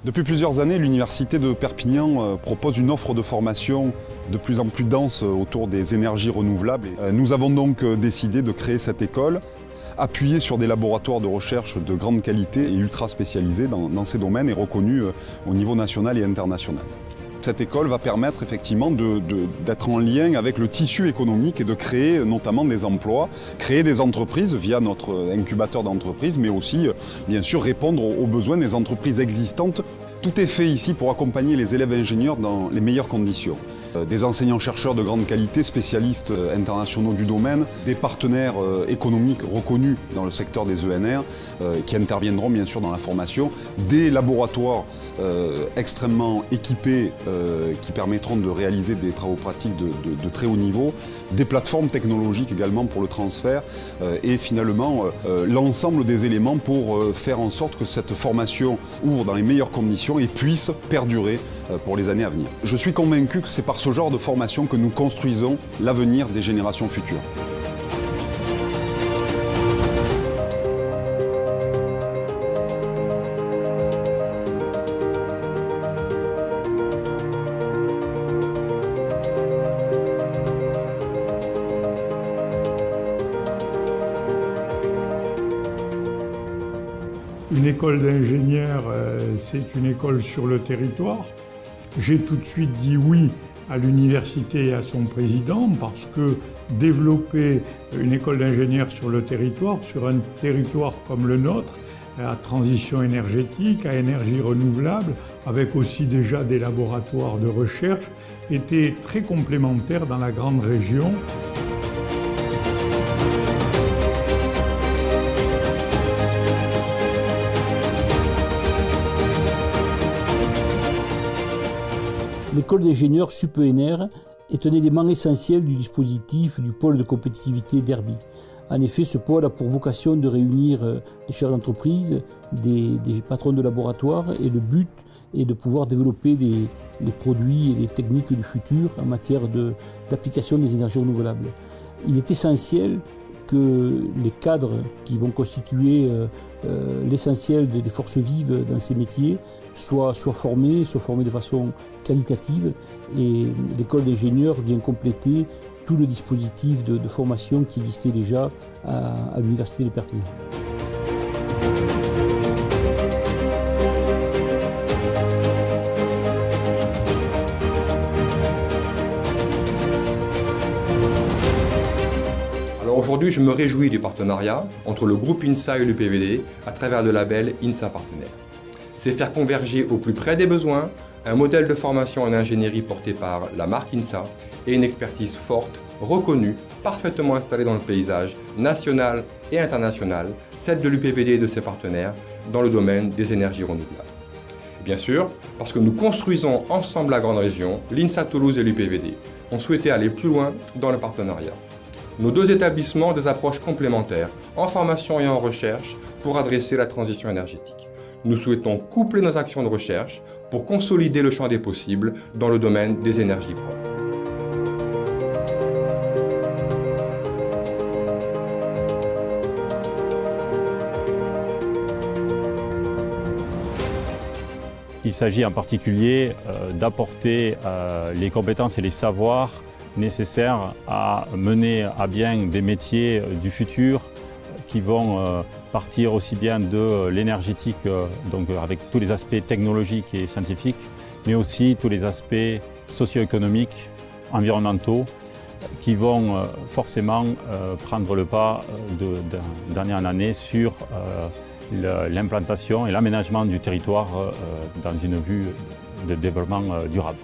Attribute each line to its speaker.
Speaker 1: Depuis plusieurs années, l'Université de Perpignan propose une offre de formation de plus en plus dense autour des énergies renouvelables. Nous avons donc décidé de créer cette école, appuyée sur des laboratoires de recherche de grande qualité et ultra spécialisés dans ces domaines et reconnus au niveau national et international. Cette école va permettre effectivement d'être en lien avec le tissu économique et de créer notamment des emplois, créer des entreprises via notre incubateur d'entreprises, mais aussi bien sûr répondre aux besoins des entreprises existantes. Tout est fait ici pour accompagner les élèves ingénieurs dans les meilleures conditions. Des enseignants-chercheurs de grande qualité, spécialistes internationaux du domaine, des partenaires économiques reconnus dans le secteur des ENR qui interviendront bien sûr dans la formation, des laboratoires extrêmement équipés qui permettront de réaliser des travaux pratiques de très haut niveau, des plateformes technologiques également pour le transfert et finalement l'ensemble des éléments pour faire en sorte que cette formation ouvre dans les meilleures conditions et puisse perdurer pour les années à venir. Je suis convaincu que c'est par ce genre de formation que nous construisons l'avenir des générations futures.
Speaker 2: Une école d'ingénieurs, c'est une école sur le territoire. J'ai tout de suite dit oui à l'université et à son président parce que développer une école d'ingénieurs sur le territoire comme le nôtre, à transition énergétique, à énergie renouvelable, avec aussi déjà des laboratoires de recherche, était très complémentaire dans la grande région.
Speaker 3: L'école d'ingénieurs SUPENR est un élément essentiel du dispositif du pôle de compétitivité d'Herbie. En effet, ce pôle a pour vocation de réunir des chefs d'entreprise, des patrons de laboratoire, et le but est de pouvoir développer les produits et les techniques du futur en matière d'application des énergies renouvelables. Il est essentiel que les cadres qui vont constituer l'essentiel des forces vives dans ces métiers soient formés de façon qualitative, et l'école d'ingénieurs vient compléter tout le dispositif de formation qui existait déjà à l'Université de Perpignan.
Speaker 4: Aujourd'hui, je me réjouis du partenariat entre le groupe INSA et l'UPVD à travers le label INSA Partenaire. C'est faire converger au plus près des besoins un modèle de formation en ingénierie porté par la marque INSA et une expertise forte, reconnue, parfaitement installée dans le paysage national et international, celle de l'UPVD et de ses partenaires dans le domaine des énergies renouvelables. Bien sûr, parce que nous construisons ensemble la grande région, l'INSA Toulouse et l'UPVD ont souhaité aller plus loin dans le partenariat. Nos deux établissements ont des approches complémentaires en formation et en recherche pour adresser la transition énergétique. Nous souhaitons coupler nos actions de recherche pour consolider le champ des possibles dans le domaine des énergies propres.
Speaker 5: Il s'agit en particulier d'apporter les compétences et les savoirs nécessaires à mener à bien des métiers du futur qui vont partir aussi bien de l'énergétique, donc avec tous les aspects technologiques et scientifiques, mais aussi tous les aspects socio-économiques, environnementaux, qui vont forcément prendre le pas d'année en année sur l'implantation et l'aménagement du territoire dans une vue de développement durable.